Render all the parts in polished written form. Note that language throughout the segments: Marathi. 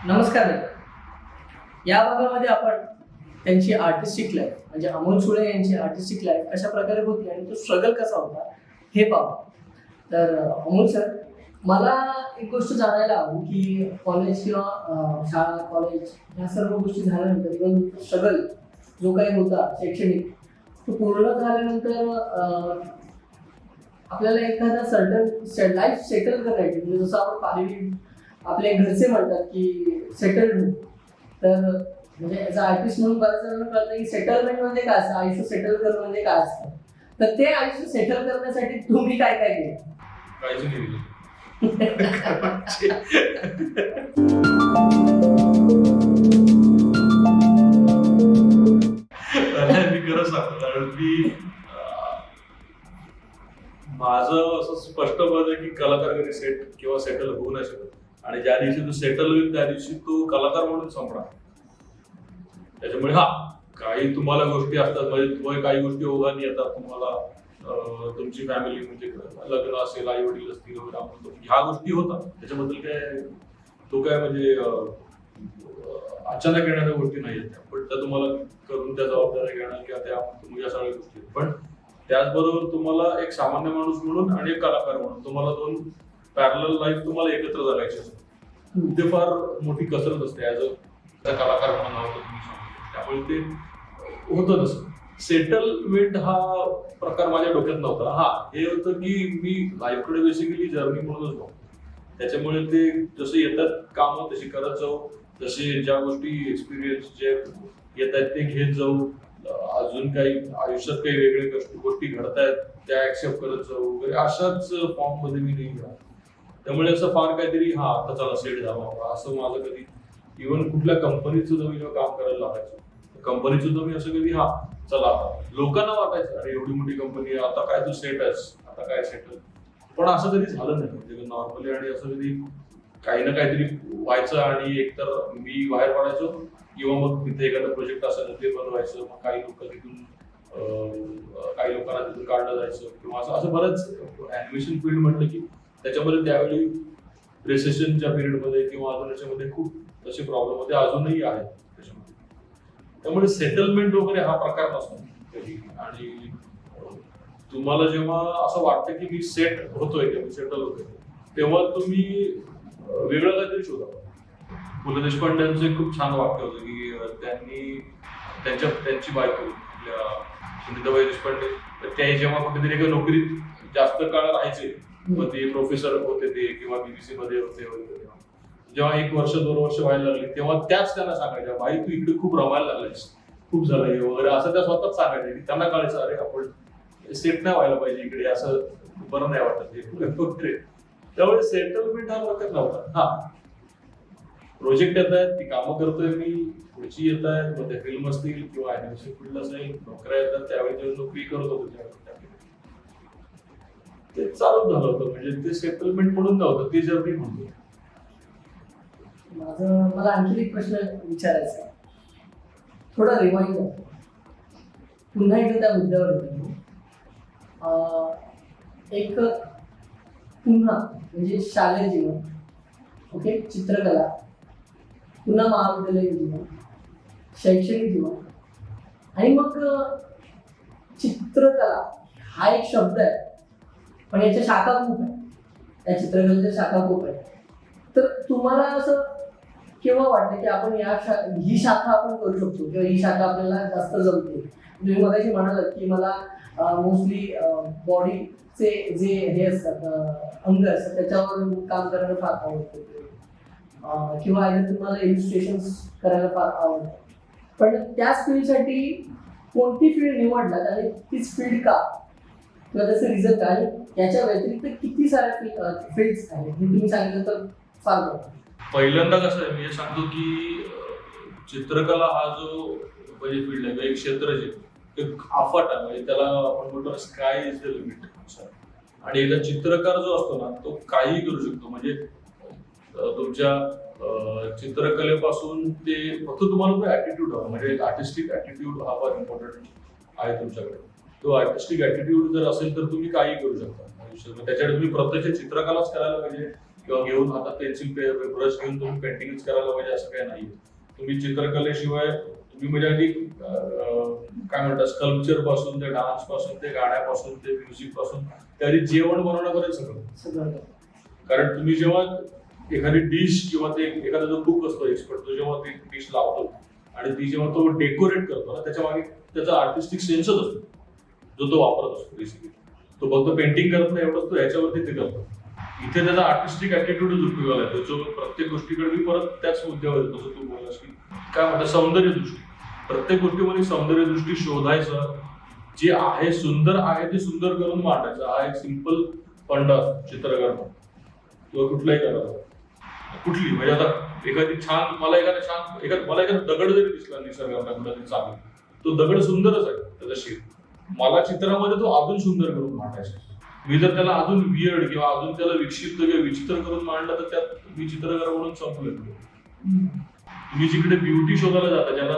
नमस्कार. या भागामध्ये आपण त्यांची आर्टिस्टिक लाईफ म्हणजे अमोल सुळे यांची आर्टिस्टिक लाईफ कशा प्रकारे होती आणि तो स्ट्रगल कसा होता हे पाहू. तर अमोल सर, मला एक गोष्ट जाणायला हवी की कॉलेज किंवा शाळा कॉलेज ह्या सर्व गोष्टी झाल्यानंतर इव्हन स्ट्रगल जो काही होता शैक्षणिक तो पूर्ण झाल्यानंतर आपल्याला एखादा सर्टन लाईफ सेटल करायची म्हणजे जसं आपण पाहिली आपले घरचे म्हणतात की सेटल हो. तर म्हणजे ॲज अ आर्टिस्ट म्हणून बऱ्याच जणांना कळतं की सेटलमेंट म्हणजे काय असतं, आयुष्य सेटल करणं म्हणजे काय असतं. तर ते आयुष्य सेटल करण्यासाठी तुम्ही काय काय केलं? काळजी नाही दिली. मी खरं सांगतो कारण की माझं असं स्पष्ट मत आहे की कलाकार कधी सेट किंवा सेटल होऊ नाही शकत आणि ज्या दिवशी तो सेटल होईल त्या दिवशी तो कलाकार म्हणून संपणार. त्याच्यामुळे काही तुम्हाला गोष्टी असतात म्हणजे काही गोष्टी ओघाने येतात तुम्हाला तुमची फॅमिली म्हणजे लग्न असेल आई वडील असतील वगैरे आपण ह्या गोष्टी होतात त्याच्याबद्दल काय तो काय म्हणजे अचानक येणाऱ्या गोष्टी नाही आहेत पण त्या तुम्हाला करून त्या जबाबदाऱ्या घेणं किंवा त्या या सगळ्या गोष्टी पण त्याचबरोबर तुम्हाला एक सामान्य माणूस म्हणून आणि एक कलाकार म्हणून तुम्हाला दोन पॅरलल लाईफ तुम्हाला एकत्र जगायची असते. ते फार मोठी कसरत असते ऍज अ कलाकार म्हणून आवडतं तुम्ही सांगतो त्यामुळे ते होतं तसं. सेटलमेंट हा प्रकार माझ्या डोक्यात नव्हता. हे होतं की मी लाईफकडे बेसिकली जर्नी म्हणूनच बघतो. त्याच्यामुळे ते जसं येतात कामं तशी करत जाऊ जसे ज्या गोष्टी एक्सपिरियन्स जे येत आहेत ते घेत जाऊ अजून काही आयुष्यात काही वेगळे गोष्टी घडतायत त्या ऍक्सेप्ट करत जाऊ वगैरे अशाच फॉर्म मध्ये मी नाही गेला. त्यामुळे असं फार काहीतरी आता चला सेट झाला असं माझं कधी इव्हन कुठल्या कंपनीत सुद्धा मी जेव्हा काम करायला लागायचं कंपनीत सुद्धा मी असं कधी चला लोकांना वाटायचं अरे एवढी मोठी कंपनी आता काय तू सेट आहेस आता काय सेटल पण असं कधी झालं नाही म्हणजे नॉर्मली आणि असं कधी काही ना काहीतरी व्हायचं आणि एकतर मी बाहेर पडायचो किंवा मग तिथे एखादा प्रोजेक्ट असेल ते बनवायचं मग काही लोक तिथून काही लोकांना तिथून काढलं जायचं किंवा असं बरंच ॲनिमेशन फील्ड म्हटलं की त्याच्यामध्ये त्यावेळी रिसेशनच्या पिरियडमध्ये किंवा अजून याच्यामध्ये खूप तसे प्रॉब्लेम होते अजूनही आहेत त्याच्यामध्ये. त्यामुळे सेटलमेंट वगैरे हा प्रकार नसतो कधी आणि तुम्हाला जेव्हा असं वाटतं की मी सेट होतोय किंवा सेटल होतोय तेव्हा तुम्ही वेगळं काहीतरी शोधा. पु ल देशपांडेंचं खूप छान वाक्य होतं की त्यांची बायको सुनीताबाई देशपांडे ते जेव्हा कुठेतरी एका नोकरीत जास्त काळ राहायचे मग ते प्रोफेसर होते ते किंवा बीबीसी मध्ये होते वगैरे जेव्हा 1 वर्ष 2 वर्ष व्हायला लागली तेव्हा त्याच त्यांना सांगायच्या बाई तू इकडे खूप रमायला लागलायस खूप झालंय वगैरे असं त्या स्वतःच सांगायचे की त्यांना कळायचं अरे आपण सेट नाही व्हायला पाहिजे इकडे असं बरं नाही वाटत वगैरे. त्यामुळे सेटलमेंट हा प्रकार नव्हता. प्रोजेक्ट येत आहेत ती कामं करतोय मी पुढची येत आहेत मग ते फिल्म असतील किंवा ॲनिमेशन फील्ड असेल नोकऱ्या येतात त्यावेळी जेव्हा नोकरी करत होतो ते चालूच झालं होतं म्हणजे ते सेटलमेंट म्हणून नव्हतं ते जर्नी म्हणतो. मला आणखी एक प्रश्न विचारायचा आहे थोडा रिवाइंड करतो पुन्हा एकदा त्या मुद्द्यावर येतो. एक पुन्हा म्हणजे शालेय जीवन ओके चित्रकला पुन्हा महाविद्यालयीन जीवन शैक्षणिक जीवन आणि मग चित्रकला हा एक शब्द आहे पण याच्या शाखा खूप आहे या चित्रकलेच्या शाखा खूप आहे. तर तुम्हाला असं केव्हा वाटतं की आपण ही शाखा आपण करू शकतो किंवा ही शाखा आपल्याला जास्त जमते. तुम्ही मगाशी म्हणालात की मला मोस्टली बॉडीचे जे हे असतात अंग असतात त्याच्यावर काम करायला फार आवडतं किंवा तुम्हाला इलिस्ट्रेशन्स करायला फार आवडतं पण त्याच फील्डसाठी कोणती फील्ड निवडलात आणि तीच फील्ड का किंवा त्याचं रिझन काय आणि याच्या व्यतिरिक्त किती साऱ्या फील्ड्स आहेत हे तुम्ही सांगितलं तर फार बरं. पहिल्यांदा कसं आहे मी हे सांगतो की चित्रकला हा जो म्हणजे फील्ड आहे एक क्षेत्र जे एक अफाट आहे म्हणजे त्याला आपण म्हणतो स्काय इज द लिमिट आणि एकदा चित्रकार जो असतो ना तो काही करू शकतो म्हणजे तुमच्या चित्रकलेपासून ते फक्त तुम्हाला तो ऍटिट्यूड हवा म्हणजे आर्टिस्टिक ऍटिट्यूड हा फार इम्पॉर्टंट आहे तुमच्याकडे. तो आर्टिस्टिक ऍटिट्यूड जर असेल तर तुम्ही काही करू शकता आयुष्यात. त्याच्यासाठी तुम्ही प्रत्यक्ष चित्रकलाच करायला पाहिजे किंवा घेऊन हातात पेन्सिल ब्रश घेऊन तुम्ही पेंटिंगच करायला पाहिजे असं काही नाहीये. तुम्ही चित्रकलेशिवाय तुम्ही म्हणजे आधी काय म्हणतात स्कल्पचर पासून ते डान्स पासून ते गाण्यापासून ते म्युझिक पासून ते आधी जेवण बनवण्यापर्यंत सगळं. कारण तुम्ही जेव्हा एखादी डिश किंवा ते एखादा जो कुक असतो एक्सपर्ट तो जेव्हा ती डिश लावतो आणि ती जेव्हा तो डेकोरेट करतो ना त्याच्या मागे त्याचा आर्टिस्टिक सेन्सच असतो जो तो वापरत असतो बेसिकली. तो फक्त पेंटिंग करत नाही एवढंच तो ह्याच्यावरती ते करतो. इथे त्याचा आर्टिस्टिक ऍटिट्यूडच उपयोगाला येतो जो प्रत्येक गोष्टीकडे मी परत त्याच मुद्द्यावर येतो जसं तू बोललास की काय म्हणतात सौंदर्य दृष्टी. प्रत्येक गोष्टीमध्ये सौंदर्य दृष्टी शोधायचं जे आहे सुंदर आहे ते सुंदर करून मांडायचं हा एक सिंपल फंड असतो चित्रकार किंवा कुठलाही करायचा. कुठली म्हणजे आता एखादी छान मला एखादा दगड जरी दिसला निसर्गात कुठला चांगला तो दगड सुंदरच आहे त्याचा शेप. मला चित्रामध्ये तो अजून सुंदर करून मांडायचा. मी जर त्याला अजून वियर्ड किंवा अजून त्याला विक्षिप्त किंवा विचित्र करून मांडलं तर त्यात मी चित्रकार म्हणून संपले. तुम्ही जिकडे ब्युटी शोधायला जाता ज्याला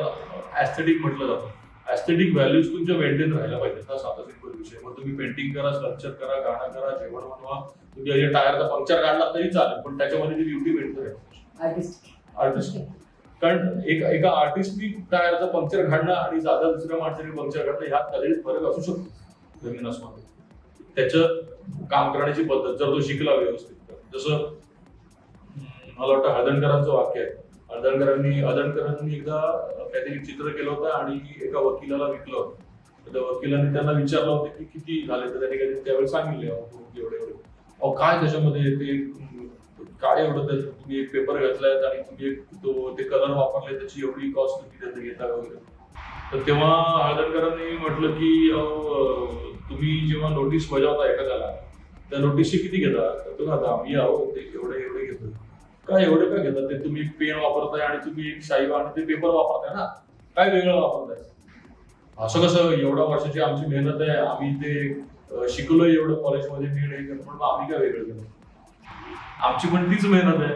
ऍस्थेटिक म्हटलं जातं ऍस्थेटिक व्हॅल्यूज तुमच्या मेंटेन राहायला पाहिजे हा साधा सिंपल विषय. मग तुम्ही पेंटिंग करा स्कल्पचर करा गाणं करा जेवण बनवा तुम्ही टायरचा पंक्चर काढला तरी चालेल पण त्याच्यामध्ये ती ब्युटी मेंटेन राहील. आर्टिस्ट कारण एका आर्टिस्टनी टायरचा पंक्चर काढणं आणि साधा दुसऱ्या माणसाने पंक्चर काढणं ह्यात कदाचित फरक असू शकतो जमीन आसमान. त्याचं काम करण्याची पद्धत जर तो शिकला व्यवस्थित जसं मला वाटतं हळदणकरांचं वाक्य आहे. हळदणकरांनी एकदा काहीतरी चित्र केलं होतं आणि एका वकिलाला विकलं होतं. त्या वकिलाने त्यांना विचारलं होतं की किती झाले तर त्यांनी काही त्यावेळी सांगितले एवढे अहो काय त्याच्यामध्ये ते काय एवढं तुम्ही एक पेपर घातलाय आणि तुम्ही ते कलर वापरले त्याची एवढी कॉस्ट तुम्ही घेता वगैरे. तर तेव्हा हळदणकरांनी म्हटलं की तुम्ही जेव्हा नोटीस बजावता एखाद्याला त्या नोटीसची किती घेता तर तो आता आम्ही ते एवढे घेतो. काय एवढे काय घेतात ते तुम्ही पेन वापरताय आणि तुम्ही एक शाई आणि ते पेपर वापरताय ना काय वेगळं वापरताय. असं कसं एवढ्या वर्षाची आमची मेहनत आहे आम्ही ते शिकलोय एवढं कॉलेजमध्ये मी म्हणून आम्ही काय वेगळं केलं. आमची पण तीच मेहनत आहे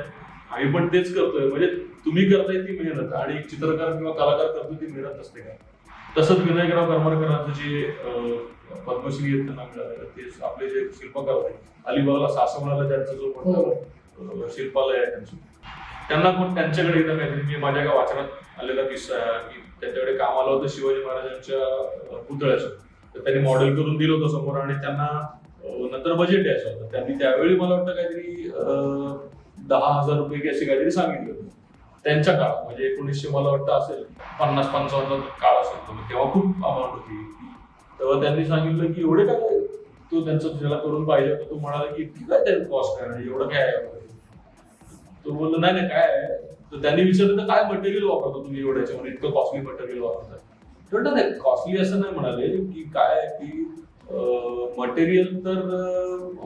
आम्ही पण तेच करतोय. म्हणजे तुम्ही करताय ती मेहनत आणि चित्रकार किंवा कलाकार करतोय ती मेहनत नसते का. तसंच विनायकराव करमरकरांचं जे पद्मश्री आहेत त्यांना मिळालेलं ते आपले जे शिल्पकार होते अलिबागला सासवणाला त्यांचा जो मोठं शिल्पालय आहे त्यांचं त्यांना पण त्यांच्याकडे एकदा काहीतरी मी माझ्या एका वाचनात आलेला किस्सा आहे की त्यांच्याकडे काम आलं होतं शिवाजी महाराजांच्या पुतळ्याचं. तर त्यांनी मॉडेल करून दिलं होतं समोर आणि त्यांना नंतर बजेट द्यायचं होतं. त्यांनी त्यावेळी मला वाटतं काहीतरी 10,000 रुपये की असे काहीतरी सांगितले होते त्यांच्या काळात. म्हणजे 1900 मला वाटतं असेल 50-55 काळ असेल तेव्हा खूप अमाऊंट होती. तेव्हा त्यांनी सांगितलं की एवढे काय तो त्यांचं ज्याला करून पाहिजे तर तो म्हणाला की ठीक आहे त्याचं कॉस्ट काय एवढं काय आहे. तो बोललो नाही काय आहे. तर त्यांनी विचारलं तर काय मटेरियल वापरतो तुम्ही एवढ्याच्यामध्ये इतकं कॉस्टली मटेरियल वापरतात. म्हटलं नाही कॉस्टली असं नाही म्हणाले की काय की मटेरियल तर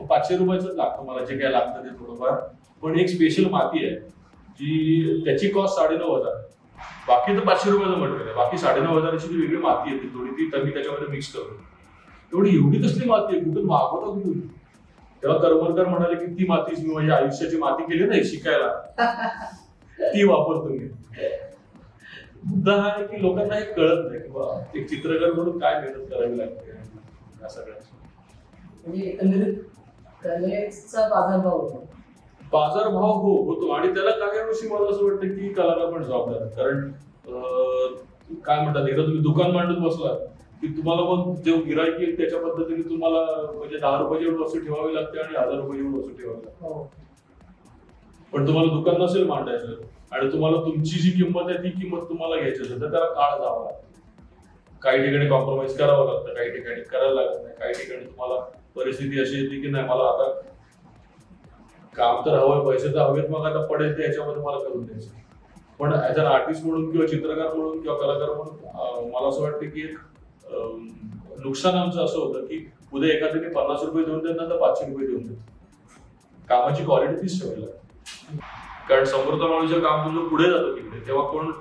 500 रुपयाच लागतं मला जे काय लागतं ते थोडंफार. पण एक स्पेशल माती आहे जी त्याची कॉस्ट 9,500 बाकी तर 500 रुपयाचं मटेरियल आहे. बाकी 9,500ची जी वेगळी माती येते थोडी ती मी त्याच्यामध्ये मिक्स करतो. एवढी कसली माती आहे कुठून मागवता कुठून. तेव्हा करमरकर म्हणाले की ती मातीच मी माझ्या आयुष्याची माती केली नाही शिकायला ती वापरतो मी. मुद्दा हा आहे की लोकांना हे कळत नाही की एक चित्रकार म्हणून काय मेहनत करावी लागते या सगळ्यांची. म्हणजे एकंदरीत कलेचा बाजारभाव होतो. बाजारभाव होतो आणि त्याला काही गोष्टी मला असं वाटतं की कलाकार पण जबाबदार. कारण काय म्हणतात एकदा तुम्ही दुकान मांडून बसला की तुम्हाला मग जे गिरायकी आहे त्याच्या पद्धतीने तुम्हाला म्हणजे 10 रुपये एवढी वस्तू ठेवावी लागते आणि 1,000 रुपये एवढी वस्तू ठेवावी लागते. पण तुम्हाला दुकान नसेल मांडायचं आणि तुम्हाला तुमची जी किंमत आहे ती किंमत तुम्हाला घ्यायची असेल तर त्याला काळ जावं लागतं. काही ठिकाणी कॉम्प्रोमाइज करावं लागतं काही ठिकाणी करायला लागत नाही. काही ठिकाणी तुम्हाला परिस्थिती अशी येते की नाही मला आता काम तर हवंय पैसे तर हवेत मग आता पडेल ते याच्यामध्ये मला करून द्यायचं. पण ऍज अन आर्टिस्ट म्हणून किंवा चित्रकार म्हणून किंवा कलाकार म्हणून मला असं वाटतं की एक नुकसान आमचं असं होतं की उद्या एखाद्याने 50 रुपये देऊन देत नंतर 500 रुपये देऊन देत. कामाची क्वालिटी तीच ठेवायला लागते. कारण समोरचा माणूस जेव्हा काम तुझं पुढे जातो तिकडे तेव्हा कोण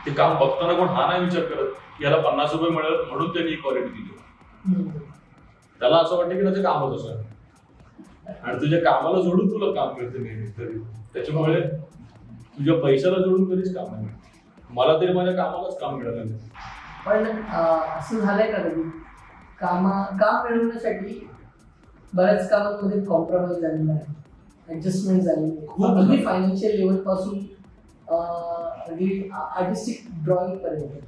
ते काम बघताना कोण हा नाही विचार करत की याला 50 रुपये मिळेल म्हणून त्यांनी क्वालिटी दिली. त्याला असं वाटतं की त्याचं कामच असं आहे आणि तुझ्या कामाला जोडून तुला काम मिळतं नेहमी तरी. त्याच्यामुळे तुझ्या पैशाला जोडून कधीच काम नाही मिळत. मला तरी माझ्या कामालाच काम मिळालं नाही. पण असं झालंय का कधी काम मिळवण्यासाठी बऱ्याच कामांमध्ये कॉम्प्रोमाइज झालेलं आहे ऍडजस्टमेंट झाली खूप अगदी झाली. फायनान्शियल लेवल पासून अगदी आर्टिस्टिक ड्रॉइंग पर्यंत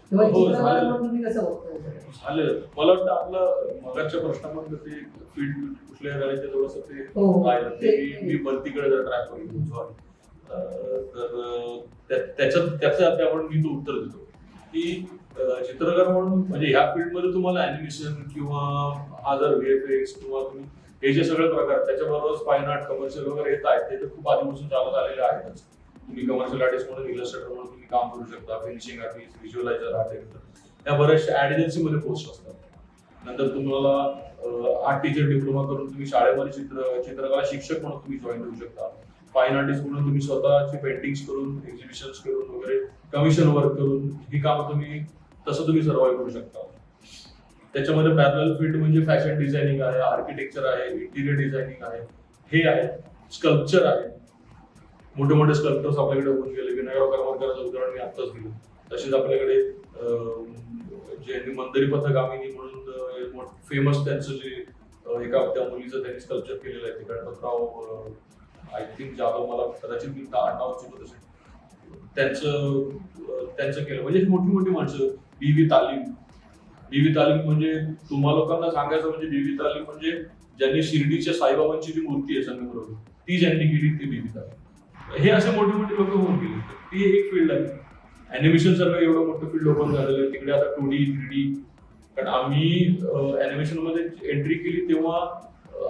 किंवा हो, चित्रकला झालं. म्हणून तुम्ही कसं बघताय? झालं. मला वाटतं आपलं मगाच्या प्रश्नामध्ये ते फील्ड कुठल्या करायचं थोडंसं ते हो, हो. राहिलं. ते मी बंदीकडे जर ट्रॅक करून सॉरी तर त्याचं आता आपण मी तो उत्तर देतो की चित्रकार म्हणून म्हणजे ह्या फील्डमध्ये तुम्हाला अॅनिमेशन किंवा हा जर VFX किंवा तुम्ही हे जे सगळे प्रकार त्याच्याबरोबर फाईन आर्ट कमर्शियल वगैरे येत आहेत ते तर खूप आधीपासून चालत आलेले आहेतच. तुम्ही कमर्शियल आर्टिस्ट म्हणून इलस्ट्रेटर म्हणून तुम्ही काम करू शकता, फिनिशिंग आर्टिस्ट, व्हिज्युअलायझर आर्टिस्ट या बऱ्याचशा ऍड एजन्सीमध्ये पोस्ट असतात. नंतर तुम्हाला आर्ट टीचर डिप्लोमा करून तुम्ही शाळेमध्ये चित्रकला शिक्षक म्हणून तुम्ही जॉईन होऊ शकता. फाईन आर्टिस्ट म्हणून तुम्ही स्वतःची पेंटिंग्स करून एक्झिबिशन्स करून वगैरे कमिशन वर्क करून ही कामं तसं तुम्ही सर्वाइव्ह करू शकता. त्याच्यामध्ये पॅरलल फील्ड म्हणजे फॅशन डिझायनिंग आहे, आर्किटेक्चर आहे, इंटिरियर डिझायनिंग आहे, हे आहे, स्कल्पचर आहे. मोठे मोठे स्कल्पटर्स आपल्याकडे होऊन गेले. विनायकराव करमरकरांचं उदाहरण मी आत्ताच दिलं. तसेच आपल्याकडे जे मंदिरी पथगामिनी म्हणून फेमस त्यांचं जे एका त्या मुलीचं त्यांनी स्कल्पचर केलेलं आहे ते गणपतराव आय थिंक जाधव, मला कदाचित मी नाव चुकत असेल, त्यांचं केलं. म्हणजे मोठी मोठी माणसं. BV तालीम म्हणजे तुम्हा लोकांना सांगायचं म्हणजे BV तालीम म्हणजे ज्यांनी शिर्डीच्या साईबाबांची जी मूर्ती आहे संगमरवरी ती ज्यांनी केली ती BV तालीम. हे असे मोठे मोठे लोक होऊन गेले. ती एक फील्ड आहे. अॅनिमेशन सारखं एवढं मोठं फील्ड ओपन झालेलं आहे तिकडे आता 2D 3D. कारण आम्ही अॅनिमेशन मध्ये एंट्री केली तेव्हा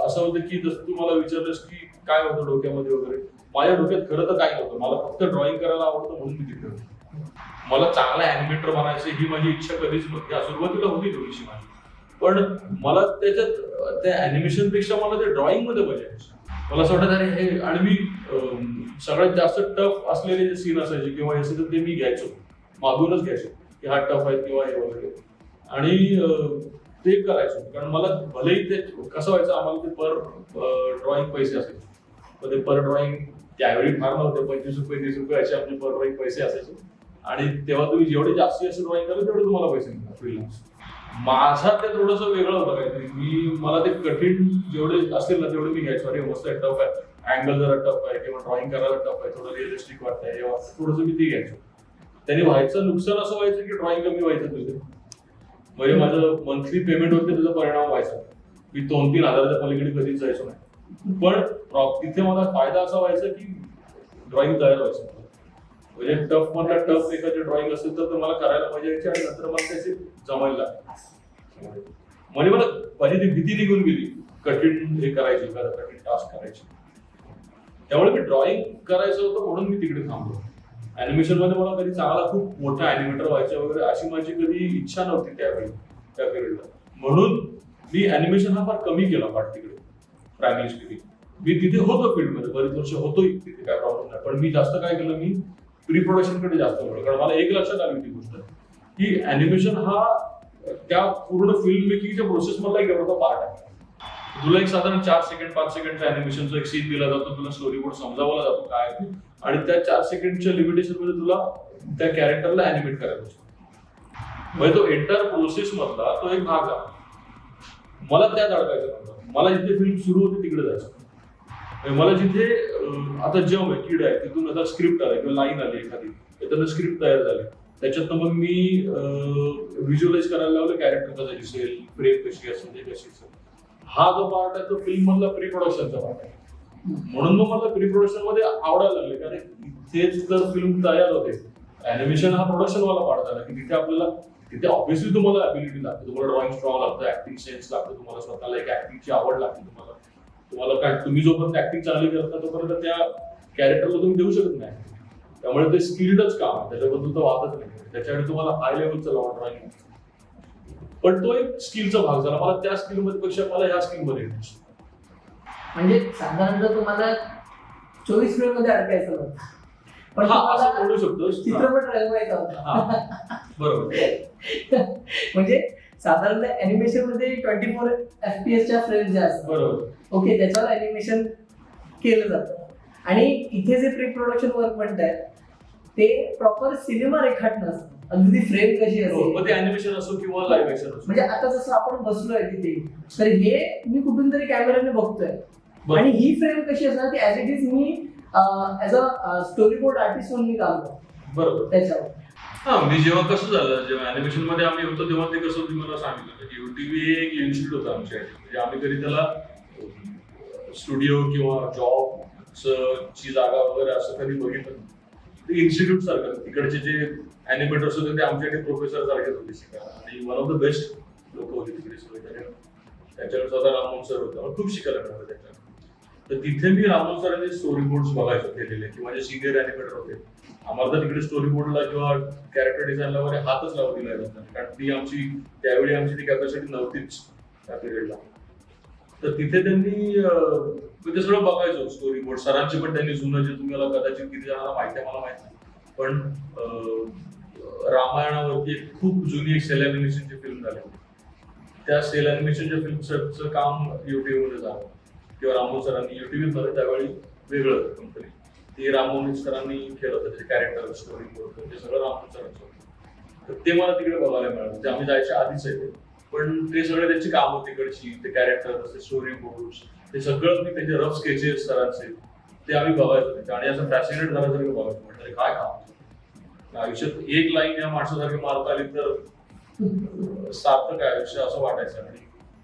असं होतं की जसं तू मला विचारलंस की काय होतं डोक्यामध्ये वगैरे, माझ्या डोक्यात खरं तर काय नव्हतं. मला फक्त ड्रॉइंग करायला आवडतं म्हणून मी तिकडे होतो. मला चांगला अॅनिमेटर बनायचं ही माझी इच्छा कधीच नव्हती. सुरुवातीला होती थोडीशी माझी, पण मला त्याच्यात त्या अॅनिमेशन पेक्षा मला ते ड्रॉइंग मध्ये मजा यायची. मला असं वाटत अरे हे, आणि मी सगळ्यात जास्त टफ असलेले जे सीन असायचे किंवा हे असायचं ते मी घ्यायचो, मागूनच घ्यायचो की हा टफ आहे किंवा हे वगैरे, आणि ते करायचो. कारण मला भलेही ते कसं व्हायचं, आम्हाला ते पर ड्रॉइंग पैसे असायचे. तर ते पर ड्रॉइंग त्यावेळी फार नव्हते, 25 रुपये 30 रुपये असे आमचे पर ड्रॉइंग पैसे असायचे. आणि तेव्हा तुम्ही जेवढे जास्ती असं ड्रॉइंग कराल तेवढे तुम्हाला पैसे मिळतात फ्रीलान्स. माझा ते थोडंसं वेगळं होतं काहीतरी. मला ते कठीण जेवढे असतील ना तेवढे मी घ्यायचो. अरे मस्त आहे, टफ आहे, अँगल जरा टफ आहे किंवा ड्रॉइंग करायला टफ आहे, थोडं रिअलिस्टिक वाटतंय, थोडंसं मी ते घ्यायचो. त्याने व्हायचं नुकसान असं व्हायचं की ड्रॉइंग कमी व्हायचं तुझं, म्हणजे माझं मंथली पेमेंट होते त्याचा परिणाम व्हायचा. मी 2-3 हजाराच्या पलीकडे कधीच जायचो नाही. पण तिथे मला फायदा असा व्हायचा की ड्रॉइंग तयार व्हायचं. म्हणजे टफ मधला टफ एखादी ड्रॉइंग असेल तर मला करायला मजा यायची आणि नंतर मला त्याचे जमायला लागले. म्हणजे मला माझी ती भीती निघून गेली कठीण हे करायची, कठीण टास्क करायची. त्यामुळे मी ड्रॉइंग करायचं होतं म्हणून मी तिकडे थांबलो. अॅनिमेशन मध्ये मला कधी चांगला खूप मोठा अॅनिमेटर व्हायचा वगैरे अशी माझी कधी इच्छा नव्हती त्यावेळी त्या पिरियडला. म्हणून मी अॅनिमेशन हा फार कमी केला पाठ तिकडे. प्रायमरी स्पीकिंग मी तिथे होतो फील्डमध्ये बरेच वर्ष होतो तिथे, काय प्रॉब्लेम नाही. पण मी जास्त काय केलं, मी प्री प्रोडक्शन कडे जास्त वळलो. कारण मला एक लक्षात आली होती गोष्ट की अॅनिमेशन हा त्या पूर्ण फिल्म मेकिंगच्या प्रोसेस मधला एक एवढा पार्ट आहे. तुला एक साधारण 4 सेकंड 5 सेकंडचा अॅनिमेशनचा एक सीन दिला जातो, तुला स्टोरी बोर्ड समजावला जातो काय, आणि त्या 4 सेकंडच्या लिमिटेशन मध्ये तुला त्या कॅरेक्टरला अॅनिमेट करायचं असतो. म्हणजे तो एंटायर प्रोसेस मधला तो एक भाग आहे. मला त्यात अडकायचं नव्हतं. मला जिथे फिल्म सुरू होती तिकडे जायचं. मला जिथे आता जम आहे, कीड आहे, तिथून आता स्क्रिप्ट आली किंवा लाईन आली एखादी, त्यातनं स्क्रिप्ट तयार झाली, त्याच्यातनं मग मी व्हिज्युअलाइज करायला लावलं कॅरेक्टर कसं दिसेल, फ्रेम कशी असेल, कशी असेल. हा जो पार्ट आहे तो फिल्म मधला प्री प्रोडक्शनचा पार्ट आहे. म्हणून मग मला प्री प्रोडक्शन मध्ये आवडायला लागले, कारण इथेच जर फिल्म तयार होते. अॅनिमेशन हा प्रोडक्शन वाला पार्ट झाला की तिथे आपल्याला, तिथे ऑब्व्हियसली तुम्हाला ॲबिलिटी लागते, तुम्हाला ड्रॉइंग स्ट्रॉंग लागतं, ऍक्टिंग सेन्स लागतं, तुम्हाला स्वतःला एक ऍक्टिंगची आवड लागते. तुम्हाला काय, तुम्ही जोपर्यंत ऍक्टिंग चांगली करता तोपर्यंत त्या कॅरेक्टरला तुम्ही देऊ शकत नाही. त्यामुळे ते स्किल्डच काम आहे, त्याच्याबद्दल तर वादच नाही. त्याच्याकडे तुम्हाला हाय लेवलचं लावून ड्रॉइंग, पण तो एक स्किलचा भाग झाला. मला त्या स्किल मध्ये पेक्षा मला ह्या स्किल मध्ये इंटरेस्ट. म्हणजे साधारणतः तुम्हाला 24 मिनिट मध्ये अडकायचं नव्हतं, पण असं बोलू शकतो, चित्रपट रंगवायचा होता. बरोबर. म्हणजे साधारणतः अॅनिमेशन मध्ये 24 FPS च्या फ्रेम्स ज्या असतात, बरोबर, ओके, त्याच्यावर अॅनिमेशन केलं जातं. आणि इथे जे प्री प्रोडक्शन वर्क म्हणतायत ते प्रॉपर सिनेमा रेखाटन असतं, अगदी फ्रेम कशी असेल, ते अॅनिमेशन असो किंवा लाईव्ह ऍक्शन असो. म्हणजे आता जसं आपण बसलोय तिथे, तर हे मी कुठून तरी कॅमेऱ्याने बघतोय बरं. आणि ही फ्रेम कशी असणार ती as it is me as a story board artist म्हणून मी काम करतो बरोबर. त्याच्यावर. हा, मी जेव्हा कसं झालं, जेव्हा अॅनिमेशन मध्ये आम्ही होतो तेव्हा ते कसं तुम्ही मला सांगितलं की UTV हे एक इन्स्टिट्यूट होतं आमच्यासाठी. म्हणजे आम्ही कधी त्याला स्टुडिओ किंवा जॉब ची जागा वगैरे असं कधी बघितलं नाही. ते इन्स्टिट्यूट सारखं तिकडचे जे अॅनिमेटर्स होते ते आमच्याकडे प्रोफेसर सारखेच होते शिकायला, आणि वन ऑफ द बेस्ट लोक होते तिकडे सगळे. त्याच्यावर स्वतः रामोहन सर होते, मला खूप शिकायला मिळालं त्याच्यावर. तर तिथे मी रामोहन सरांचे स्टोरी बोर्ड बघायचो केलेले, किंवा जे सिनियर अॅनिमेटर होते. आम्हाला तर तिकडे स्टोरी बोर्डला किंवा कॅरेक्टर डिझाईनला वगैरे हातच लावून दिला जात नाही, कारण ती आमची त्यावेळी आमची ती कॅपॅसिटी नव्हतीच त्या पिरियडला. तर तिथे त्यांनी ते सगळं बघायचो स्टोरी बोर्ड सरांचे, पण त्यांनी जुनं जे तुम्हाला कदाचित किती जणांना माहिती आहे मला माहित नाही, पण रामायणावरती एक खूप जुनी एक सेल अॅनिमेशनची फिल्म झाली होती. त्या सेल अॅनिमेशनच्या फिल्मचं काम UTV मध्ये झालं, किंवा रामोहन सरांनी UTV मध्ये त्यावेळी वेगळं कंपनी ते रामोहन सरांनी केलं होतं. त्याचे कॅरेक्टर स्टोरी बोर्ड ते सगळं रामोहन सरांचं होतं. तर ते मला तिकडे बघायला मिळालं. ते आम्ही जायच्या आधीच आहे, पण ते सगळे त्यांची कामं तिकडची, ते कॅरेक्टर, ते स्टोरी बोर्ड, ते सगळं मी त्याचे रफ स्केचेस सरांचे ते आम्ही बघायचो. आणि असं फॅसिनेट झाल्यासारखं बघायचो. म्हटलं काय काम आयुष्यात एक लाईन या माणसासारखी मारता आली तर सार्थक आहे आयुष्य असं वाटायचं. आणि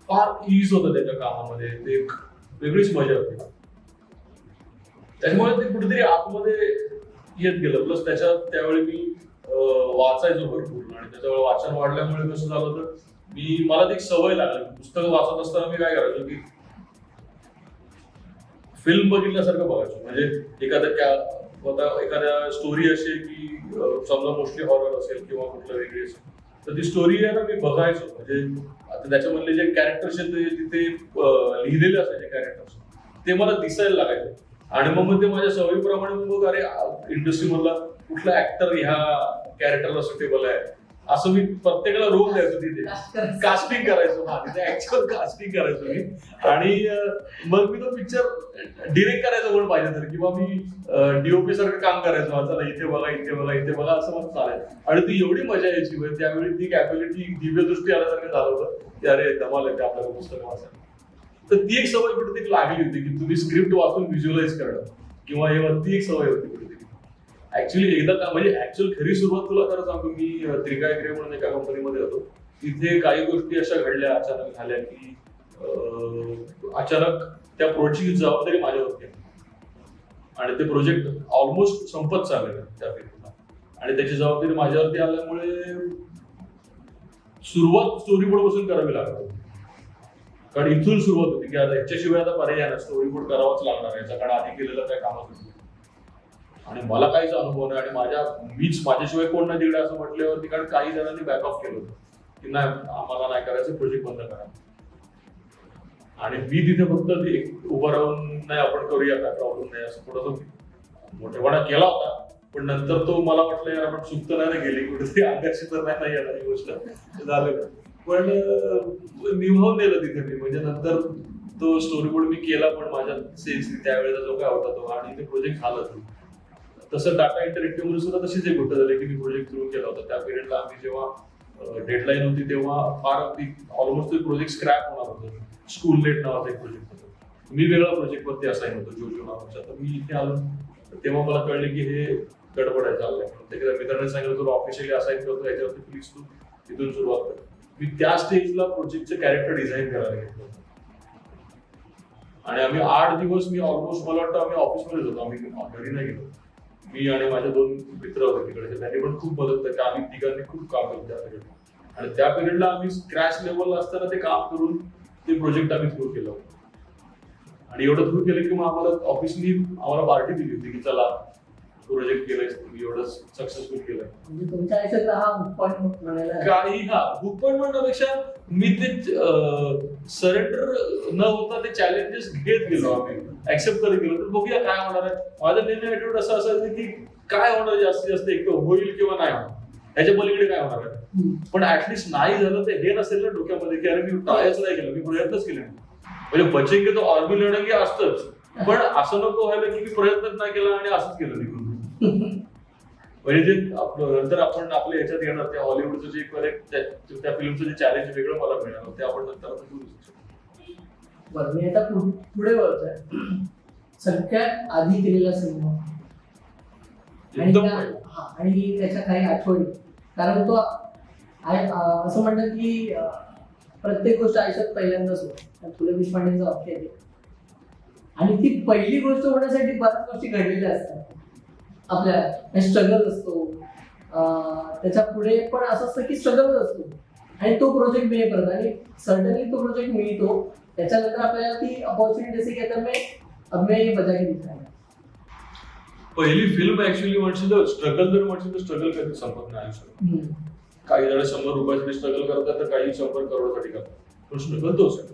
फार ईज होतं त्याच्या कामामध्ये, ते एक वेगळीच मजा होती. त्याच्यामुळे ते कुठेतरी आतमध्ये येत गेलं. प्लस त्यावेळी मी वाचायचो भरपूर, आणि त्याच्यामुळे वाचन वाढल्यामुळे कसं झालं होतं, मला ती एक सवय लागली. पुस्तकं वाचत असताना मी काय करायचो की फिल्म बघितल्यासारखं बघायचो. म्हणजे एखाद्या स्टोरी असेल की समजा मोस्टली हॉरर असेल किंवा कुठलं वेगळी असेल, तर ती स्टोरी आहे ना मी बघायचो. म्हणजे आता त्याच्यामधले जे कॅरेक्टर्स आहेत तिथे लिहिलेले असायचे कॅरेक्टर्स, ते मला दिसायला लागायचे. आणि मग ते माझ्या सवयीप्रमाणे मग अरे इंडस्ट्री मधला कुठला ऍक्टर ह्या कॅरेक्टरला सुटेबल आहे असं मी प्रत्येकाला रोल द्यायचो. तिथे कास्टिंग करायचो, तिथे ऍक्च्युअल कास्टिंग करायचो मी. आणि मग मी तो पिक्चर डिरेक्ट करायचो कोण पाहिजे तर, किंवा मी DOP सारखं काम करायचो. चला इथे बघा इथे बघा इथे बघा असं मला चालायचं. आणि ती एवढी मजा यायची. म्हणजे त्यावेळी ती कॅपॅसिटी दिव्यदृष्टी आल्यासारखं झालं होतं की अरे धमाल येते आपल्याला पुस्तकं वाचायला. तर ती एक सवय कुठेतरी लागली होती की तुम्ही स्क्रिप्ट वाचून व्हिज्युअलाइज करणं, किंवा ती एक सवय होती कुठेतरी. ऍक्च्युअली एकदा म्हणजे ऍक्च्युअल खरी सुरुवात तुला खरं सांगू, मी त्रिकाय ग्रे म्हणून एका कंपनीमध्ये होतो. तिथे काही गोष्टी अशा घडल्या, अचानक झाल्या की अचानक त्या प्रोजेक्टची जबाबदारी माझ्यावरती आहे. आणि ते प्रोजेक्ट ऑलमोस्ट संपत चाललेलं त्या पिरियडला, आणि त्याची जबाबदारी माझ्यावरती आल्यामुळे सुरुवात स्टोरी बोर्ड पासून करावी लागत होती. कारण इथून सुरुवात होती की आता ह्याच्याशिवाय आता पर्याय नाही, स्टोरी बोर्ड करावाच लागणार आहे, कारण आधी केलेलं काय कामच नाही. आणि मला काहीच अनुभव नाही, आणि मीच माझ्याशिवाय कोण नाही तिकडे असं म्हटल्यावरती, कारण काही जणांनी बॅक ऑफ केलं होतं की नाही आम्हाला नाही करायचं, प्रोजेक्ट बंद करा. आणि मी तिथे फक्त उभं राहून नाही आपण करूया काय प्रॉब्लेम नाही असं थोडंसं मोठेपणा केला होता. पण नंतर तो मला वाटलं यार आपण चूक तर नाही गेली, कुठेतरी अंगाशी तर नाही येणार ही गोष्ट झालं. पण निभावून दिलं तिथे मी. म्हणजे नंतर तो स्टोरी बोर्ड मी केला, पण माझ्या सेन्सनी त्यावेळेचा जो काय होता तो, आणि ते प्रोजेक्ट झालं. तसं टाटा इंटरॅक्टिव्ह मध्ये सुद्धा तशीच एक गोष्ट झाली की मी प्रोजेक्ट सुरू केला होता. त्या पिरियडला आम्ही जेव्हा डेडलाईन होती तेव्हा फार ऑलमोस्ट तो प्रोजेक्ट स्क्रॅप होणार होतं. स्कूल लेट नावाचा एक प्रोजेक्ट होता, मी वेगळा प्रोजेक्ट वरती असाईन होतो जोजो नावाचा. तर मी इथे आलो तेव्हा मला कळले की हे गडबड आहे चाललंय. त्याच्या मित्रांनी सांगितलं तुला ऑफिशियली असाईन करतो याच्यावरती प्लीज तू तिथून सुरुवात कर. मी त्या स्टेजला प्रोजेक्टचं कॅरेक्टर डिझाईन करायला घेतलं होतं. आणि आम्ही 8 दिवस मी ऑलमोस्ट मला वाटतं आम्ही ऑफिसमध्येच होतो, आम्ही घरी नाही गेलो. मी आणि माझे 2 मित्र होते तिकडे, त्यांनी पण खूप मदत केली. आम्ही तिघांनी खूप काम केलं त्या पिरियडला. आणि त्या पिरियडला आम्ही क्रॅश लेवलला असताना ते काम करून ते प्रोजेक्ट आम्ही थ्रू केलं. आणि एवढं थ्रू केलं की मग आम्हाला ऑफिसनी आम्हाला पार्टी दिली होती की चला प्रोजेक्ट केलंय तुम्ही, एवढं सक्सेसफुल केलंय. म्हणजे तुमच्या आयुष्यातला हा बुक म्हणायला काही बुक पॉइंट म्हणण्यापेक्षा मी ते सरेंडर न होता ते चॅलेंजेस घेत गेलो, आम्ही ऍक्सेप्ट करत गेलो. तर बघूया काय होणार आहे. माझं नेहमी ऍटिट्यूड असं असायचं की काय होणार जास्तीत जास्त, एक होईल किंवा नाही होणार, ह्याच्या पलीकडे काय होणार आहे. पण ऍटलिस्ट नाही झालं तर हे नसेल ना डोक्यामध्ये की अरे मी ट्रायच नाही केलं, मी प्रयत्नच केले नाही. म्हणजे बचेंगे तो और भी लढेंगे असतंच, पण असं नको व्हायला की मी प्रयत्नच नाही केला आणि असंच केलं निघून. म्हणजे जे नंतर आपण आपल्या ह्याच्यात येणार त्या हॉलिवूडचं जे त्या फिल्मचं जे चॅलेंज वेगळं मला मिळालं ते आपण नंतर बरं, मी आता पुढे वळतोय. सगळ्यात आधी केलेला सिनेमा आणि एकदम आणि त्याच्या काही आठवणी, कारण तो असं म्हणतात की प्रत्येक गोष्ट आयुष्यात पहिल्यांदाच होते. फुले देशपांडेंचं वाक्य आहे ते. आणि ती पहिली गोष्ट होण्यासाठी बऱ्याच गोष्टी घडलेल्या असतात आपल्याला. स्ट्रगल असतो, त्याच्या पुढे पण असं असतं की स्ट्रगलच असतो आणि तो प्रोजेक्ट मिळेपर्यंत, आणि सर्टनली तो प्रोजेक्ट मिळतो. त्याच्यानंतर आपल्याला ती अपॉर्च्युनिटी जसे की अब मैं ये बजा के दिखाया. पहिली फिल्म ऍक्च्युअली म्हणशील तर स्ट्रगल जर म्हणशील तर स्ट्रगल कधी संपत नाही आयुष्यात. काही जण 100 रुपयासाठी स्ट्रगल करतात तर काही 100 करोडसाठी करतात, पण स्ट्रगल तोच आहे,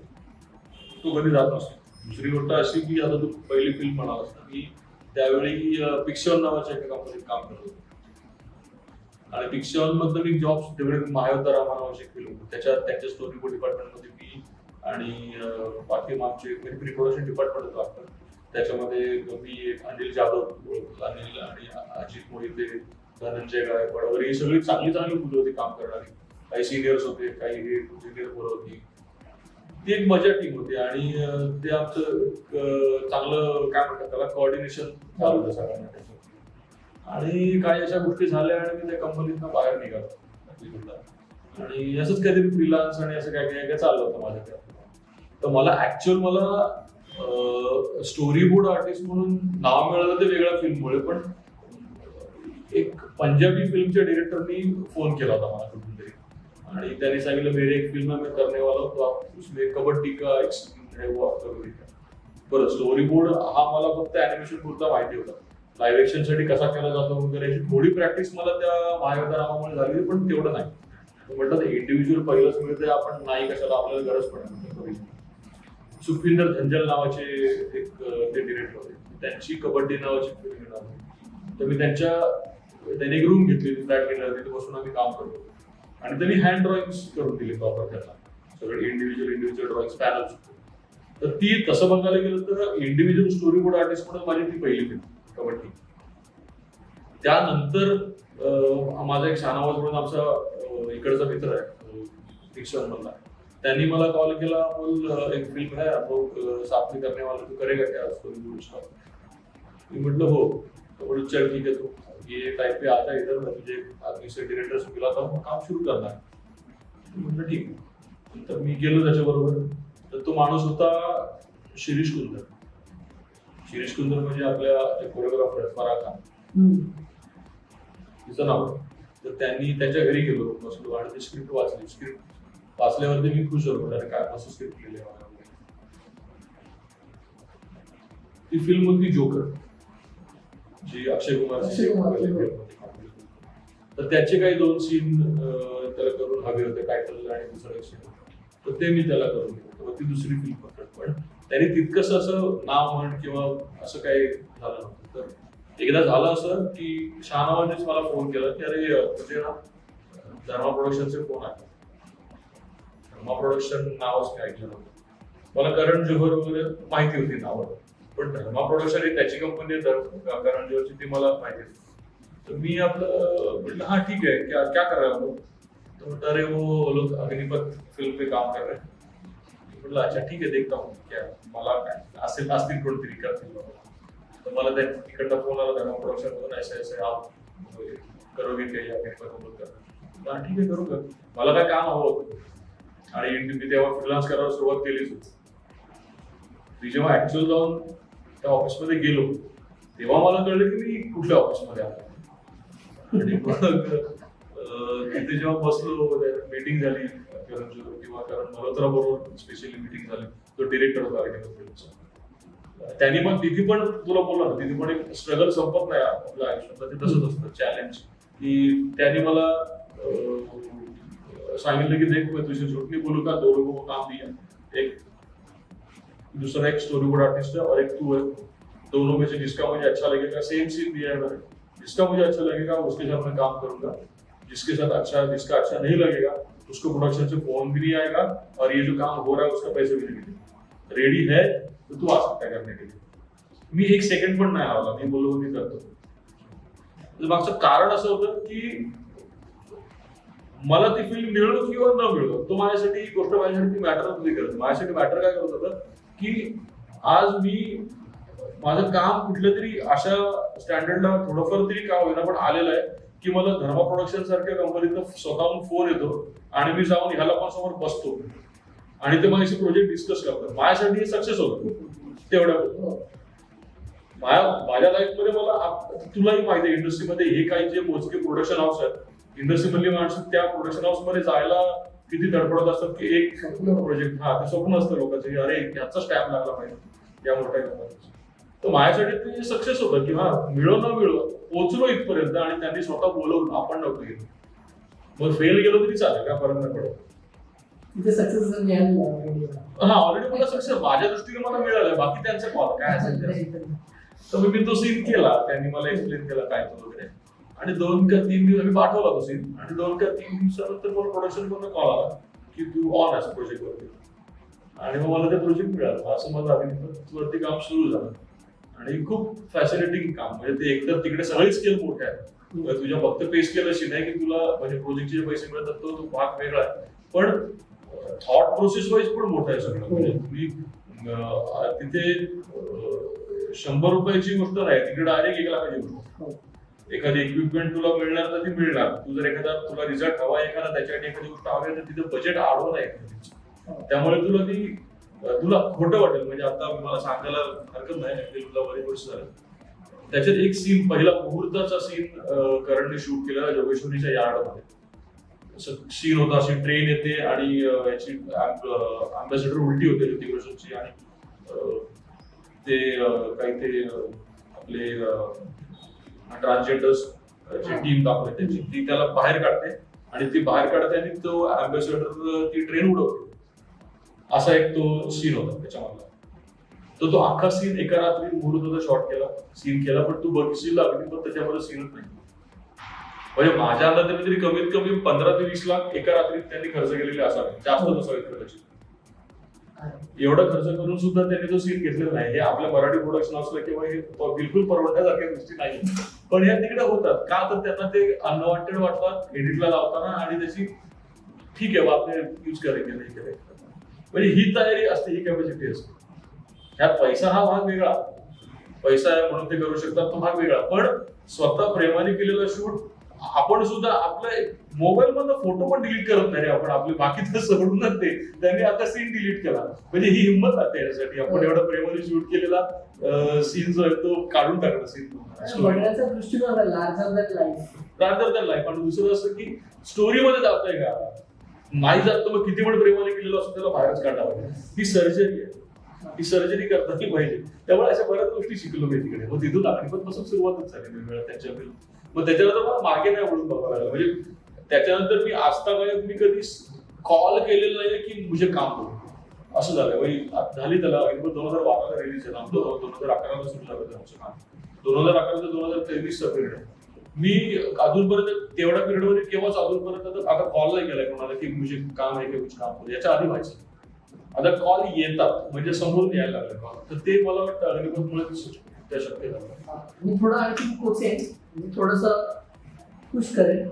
तो कधी जात नसतो. दुसरी गोष्ट अशी की आता तू पहिली फिल्म म्हणालास ना, की त्यावेळी पिक्चर नावाच्या एका कंपनीत काम करत होतो आणि पिक्चर मधलं मी जॉब तेवढे महायोद्धा रामा नावाची फिल्म होती, त्यांच्या स्टोरी बोर्ड डिपार्टमेंटमध्ये मी आणि बाकी आमचे प्री प्रोडक्शन डिपार्टमेंट होतं वाटतं. त्याच्यामध्ये मी अनिल जाधव, अनिल आणि अजित मोहिते, धनंजय गायकवाड वगैरे ही सगळी चांगली मुलं होती काम करणारी. काही सिनियर्स होते, काही ज्युनियर मुलं होती. ती एक मजा टीम होती आणि ते आमचं चांगलं काय म्हणतात त्याला कोऑर्डिनेशन चालू होतं सगळ्यांना त्याचं. आणि काही अशा गोष्टी झाल्या आणि मी त्या कंपनीतनं बाहेर निघालो आणि असंच काहीतरी फ्रीलान्स आणि असं काय काय चाललं होतं माझ्याकडे. तर मला स्टोरी बोर्ड आर्टिस्ट म्हणून नाव मिळालं ते वेगळ्या फिल्ममुळे, पण एक पंजाबी फिल्मच्या डिरेक्टरनी फोन केला होता मला कुठून तरी आणि त्यांनी सांगितलं मेरी एक फिल्म में करने वाला हूं, तो आप उसमें कबड्डी का एक सीन है वो आप करोगे क्या. बरं, स्टोरी बोर्ड हा मला फक्त अॅनिमेशन पुरता माहिती होता. लाईव्ह ऍक्शन साठी कसा केला जातो वगैरे थोडी प्रॅक्टिस मला त्या महायोद्धा रामामुळे झाली, पण तेवढं नाही. म्हटलं तर इंडिव्हिज्युअल पहिलंच मिळतंय, आपण नाही कशाला, आपल्याला गरज पडेल. सुखविंदर झंजल नावाचे एक ते डिरेक्टर होते, त्यांची कबड्डी नावाची फिल्म येणार. तर मी त्यांनी एक रूम घेतली, फ्लॅट घेतला, तिथे बसून आम्ही काम करतो आणि त्यांनी हँड ड्रॉइंग्स करून दिले प्रॉपर त्यांना, सगळे इंडिव्हिज्युअल ड्रॉइंग्स पॅनल्स. तर ती तसं बघायला गेलं तर इंडिव्हिज्युअल स्टोरी बोर्ड आर्टिस्ट म्हणून माझी ती पहिली फिल्म कबड्डी. त्यानंतर माझा एक शानावाज म्हणून आमचा इकडचा मित्र आहे फिक्शन मधला, त्यांनी मला कॉल केला, बोल एक फिल्म है आप लोग साथ में करने वाले, तू करेगा क्या स्टोरी बोर्ड उसका. मी म्हटलं हो. तो बोल चल ठीक है, तू ये टाइप पे आता इधर, मैं तुझे आदमी से डायरेक्टर से मिलाता हूँ, काम शुरू करना है. म्हटलं ठीक. तर मी गेलो त्याच्याबरोबर. तर तो माणूस होता शिरीष कुंदर. शिरीष कुंदर म्हणजे आपल्या कोरिओग्राफर फराह खान तिचं नाव. तर त्यांनी त्यांच्या घरी गेलो, बसलो आणि ती स्क्रिप्ट वाचली. स्क्रिप्ट वाचल्यावरती मी खुश होतो, अरे काय मस्त स्क्रिप्ट लिहिली आहे. ती फिल्म होती जोकर, जी अक्षय कुमार. तर त्याचे काही 2 सीन त्याला करून हवे होते, टायटल आणि दुसरं एक सीन, तर ते मी त्याला करून दिलं. ती दुसरी फिल्म पकडत, पण त्यांनी तितकंच असं नाव म्हण किंवा असं काही झालं नव्हतं. तर एकदा झालं असं की शहानावानेच मला फोन केला की अरे तुझे ना धर्मा प्रोडक्शनचे फोन आहे. धर्मा प्रोडक्शन नावच मी ऐकलं नव्हतं. मला करण जोहर वगैरे माहिती होती नावं, पण धर्मा प्रोडक्शन ही त्याची कंपनी आहे, करण जोहरची ती मला माहिती होती. तर मी आपलं म्हटलं हा ठीक है, क्या कर रहा है वो. तो म्हणता अरे वो लोग अग्निपथ फिल्म पे काम कर रहे हैं. म्हटलं अच्छा ठीक है, देखता हूँ क्या मला काय असतील कोणतरी करतील. तर मला त्या तिकडनं फोन आला धर्मा प्रोडक्शन मधून, ऐसे आप करोगे काही अग्निपथ बोलत कर. हा ठीक आहे, करू का. मला काय काम हवं होतं आणि मी तेव्हा फ्रीलान्स करायला सुरुवात केलीच होती. मी जेव्हा ऍक्च्युअल जाऊन त्या ऑफिसमध्ये गेलो तेव्हा मला कळलं की मी कुठल्या ऑफिसमध्ये आलो. आणि मग तिथे जेव्हा बसलो, मीटिंग झाली किंवा करण मल्होत्रा बरोबर स्पेशली मीटिंग झाली, तो डिरेक्टर होता फिल्मचा. त्यांनी पण तिथे पण तुला बोलला ना, तिथे पण एक स्ट्रगल संपत नाही आपल्या आयुष्यात, ते तसंच असतं चॅलेंज. की त्यांनी मला सांगितलं की देख मैं तुझे झूठ नहीं बोलूंगा, 2 लोगों को काम दिया, एक दूसरा एक स्टोरी बोर्ड आर्टिस्ट है और एक तू है, दोनों में से जिसका मुझे अच्छा लगेगा, सेम सीन दिया है मैंने, जिसका मुझे अच्छा लगेगा उसके साथ मैं काम करूंगा, जिसका अच्छा नहीं लगेगा उसको प्रोडक्शन से फोन भी नहीं आएगा और ये जो काम हो रहा है उसका पैसे भी नहीं मिलेगा. रेडी है तो तू आ सकता है करने के लिए. मी 1 सेकंड पण नाही आला, मी बोललो मी करतो. मागचं कारण असं होतं की मला ती फिल्म मिळो किंवा न मिळो, तो माझ्यासाठी गोष्ट माझ्यासाठी मॅटर नव्हती करत. माझ्यासाठी मॅटर काय करत होतं की आज मी माझं काम कुठल्या तरी अशा स्टँडर्डला थोडंफार तरी का होईना पण आलेलं आहे की मला धर्मा प्रोडक्शन सारख्या कंपनीतनं स्वतःहून फोन येतो आणि मी जाऊन ह्याला पण समोर बसतो आणि ते माझ्याशी प्रोजेक्ट डिस्कस करतात. माझ्यासाठी हे सक्सेस होतं तेवढ्या माझ्या लाईफमध्ये मला तुलाही माहिती आहे इंडस्ट्रीमध्ये हे काही जे मोजके प्रोडक्शन हाऊस आहेत इंडस्ट्रीमधली माणसं त्या प्रोडक्शन हाऊस मध्ये जायला किती धडपडत असतात की एक प्रोजेक्ट ते स्वप्न असतं लोकांचं की अरे ह्याचा स्टॅम्प लागला पाहिजे या मोठ्या कंपनीचा. तर माझ्यासाठी ते सक्सेस होतं की मिळो न मिळो पोहोचलो इथपर्यंत आणि त्यांनी स्वतः बोलवून आपण नव्हतं गेलो. मग फेल गेलो तरी चालेल काय फरक नाही पडत. तिथे सक्सेस ऑलरेडी मला सक्सेस माझ्या दृष्टीने मला मिळालं बाकी त्यांचा कॉल काय असेल तर मी तो सीन केला त्यांनी मला एक्सप्लेन केला काय तो वगैरे आणि 2 का 3 दिवस मी पाठवला तो सीन आणि 2 का 3 दिवसानंतर मला प्रोडक्शन कडून कॉल आला की तू ऑन आहेस प्रोजेक्ट वरती आणि मग मला ते प्रोजेक्ट मिळालं. असं माझं अभिनेत्वरती काम सुरू झालं आणि खूप फॅसिलिटिंग काम म्हणजे ते एकतर तिकडे सगळे स्केल मोठे आहेत तुझ्या फक्त पे स्केल अशी नाही की तुला म्हणजे प्रोजेक्टचे जे पैसे मिळतात तो भाग वेगळा आहे पण थॉट प्रोसेस वाईज पण मोठं आहे सगळं. म्हणजे तुम्ही तिथे 100 रुपयाची गोष्ट नाही तिकडे डायरेक्ट 1 लाखाची गोष्ट. एखादी इक्विपमेंट तुला मिळणार तर ती मिळणार. तू जर एखादा तुला रिझल्ट हवा एखादा त्याच्यासाठी एखादी गोष्ट हवी तर तिथे बजेट आडवं नाही त्यामुळे तुला खोटं वाटेल. म्हणजे आता मला सांगायला हरकत नाही तुला बरी गोष्ट झालं त्याच्यात एक सीन पहिला मुहूर्ताचा सीन करणने शूट केलेला जोगेश्वरीच्या यार्डमध्ये. सीन होता अशी ट्रेन येते आणि याची अँबॅसेडर उलटी होते ऋतिक रोशनची आणि ते काही ते आपले ट्रान्सजेंडर्स टीम दाखवते त्याची ती त्याला बाहेर काढते आणि ती बाहेर काढते आणि तो अँबॅसेडर ती ट्रेन उडवते. असा एक तो सीन होता त्याच्यामधला. तर तो अख्खा सीन एका रात्रीत मुहूर्ताचा शॉट केला सीन केला पण तू बघशील अगदी पण त्याच्यामध्ये सीनच नाही. म्हणजे माझ्या अंदाजाने तरी कमीत कमी 15 ते 20 लाख एका रात्रीत त्यांनी खर्च केलेले असावे जास्त नसावे कदाचित. एवढा खर्च करून सुद्धा त्यांनी तो सीन घेतलेला नाही. हे आपल्या मराठी प्रोडक्शन असलं किंवा हे बिलकुल परवडण्यासारख्या गोष्टी नाही पण ह्या तिकडे होतात का तर त्यांना ते अनवॉन्टेड वाटतात एडिटला लावताना आणि त्याची ठीक आहे बापने यूज करायचे नाही करायचं. म्हणजे ही तयारी असते ही कॅपॅसिटी असते. ह्यात पैसा हा भाग वेगळा पैसा आहे म्हणून ते करू शकतात तो भाग वेगळा पण स्वतः प्रेमाने केलेला शूट आपण सुद्धा आपल्या मोबाईल मधनं फोटो पण डिलीट करत नाही आपण आपले बाकीचं सोडूनच ते त्यांनी आता सीन डिलीट केला. म्हणजे ही हिंमत आहे त्याच्यासाठी आपण एवढा प्रेमाने शूट केलेला सीन जो आहे तो काढून टाकला सीन बघण्याचा दृष्टिकोन लार्जर दॅन लाईफ. आणि दुसरं असं की स्टोरी मध्ये जातोय का नाही जात तर मग किती पण प्रेमाने केलेलं असतं त्याला बाहेरच काढावं. ही सर्जरी आहे ही सर्जरी करताना पाहिजे. त्यामुळे अशा बऱ्याच गोष्टी शिकलो मी तिकडे. मग तिथून अग्निपथपासून सुरुवातच झाली वेगवेगळ्या त्यांच्या फिल्म. मग त्याच्यानंतर मला मागे नाही वळून बघावं लागलं. म्हणजे त्याच्यानंतर मी आजतागायत मी कधी कॉल केलेलं नाही की मुझे काम करू असं झालं. झाली त्याला अग्निपथ 2012ला रिलीज झाला. 2011ला सुरू झालं त्यांचं काम. 2011 ते 2023चा पिरियड आहे. मी अजूनपर्यंत तेवढ्या पिरियडमध्ये केव्हाच अजूनपर्यंत आता कॉल नाही केलाय कोणाला की मुझे काम आहे की कुछ काम करू. याच्या आधी व्हायचं. आता कॉल येतात म्हणजे समोरून यायला लागले कॉल. तर ते मला वाटतं अग्निपथमुळे त्या शक्य झालं. मी थोडं आणखी कोचेन मी थोडस पुश करेन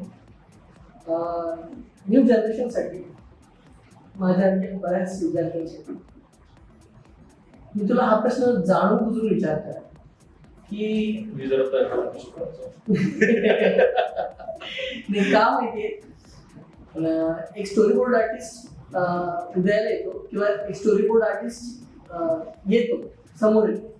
न्यू जनरेशनसाठी माझ्या आणखी बऱ्याच विद्यार्थ्यांसाठी. मी तुला हा प्रश्न जाणून बुजून विचारतो की मी जर नाही का माहितीये एक स्टोरी बोर्ड आर्टिस्ट उदयाला येतो किंवा एक स्टोरी बोर्ड आर्टिस्ट येतो समोर येतो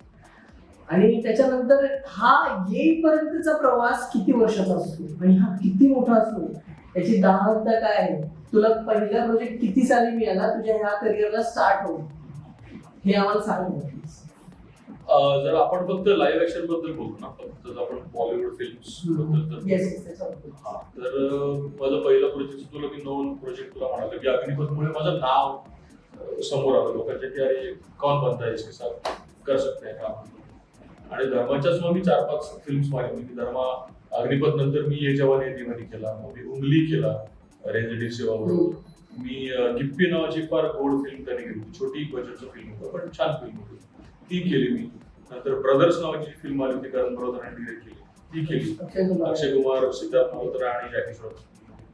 आणि त्याच्यानंतर हा येईपर्यंतचा प्रवास किती वर्षाचा असतो आणि हा किती मोठा असतो याची दाहकता काय आहे. तुला पहिला प्रोजेक्ट किती साली मिळाला तुझ्या ह्या करिअरला स्टार्ट होऊन हे आम्हाला सांग. जर आपण फक्त लाईव्ह ऍक्शन बद्दल बोलू ना फक्त आपण बॉलिवूड फिल्म्स बद्दल तर माझं पहिलं प्रोजेक्ट तुला मी 9 प्रोजेक्ट तुला म्हणालो की अग्निपथमुळे माझं नाव समोर आलं लोकांच्या की अरे कौन बनता है इसके साथ कर सकते हैं काम. आणि धर्माच्याच मग मी 4-5 फिल्म्स मारले. मी धर्मा अग्निपथ नंतर मी ये जवान ये दीवानी केला. मग मी उंगली केला रेंजडी सेवाबरोबर. मी गिप्पी नावाची फार गोड फिल्म त्यांनी केली छोटी बजेटची फिल्म होती पण छान फिल्म होती ती केली मी. नंतर ब्रदर्स नावाची फिल्म आली होती करण ब्रदर आणि डिरेक्ट केली ती केली. अक्षय कुमार सिद्धार्थ मल्होत्रा आणि जॅकी श्रॉफ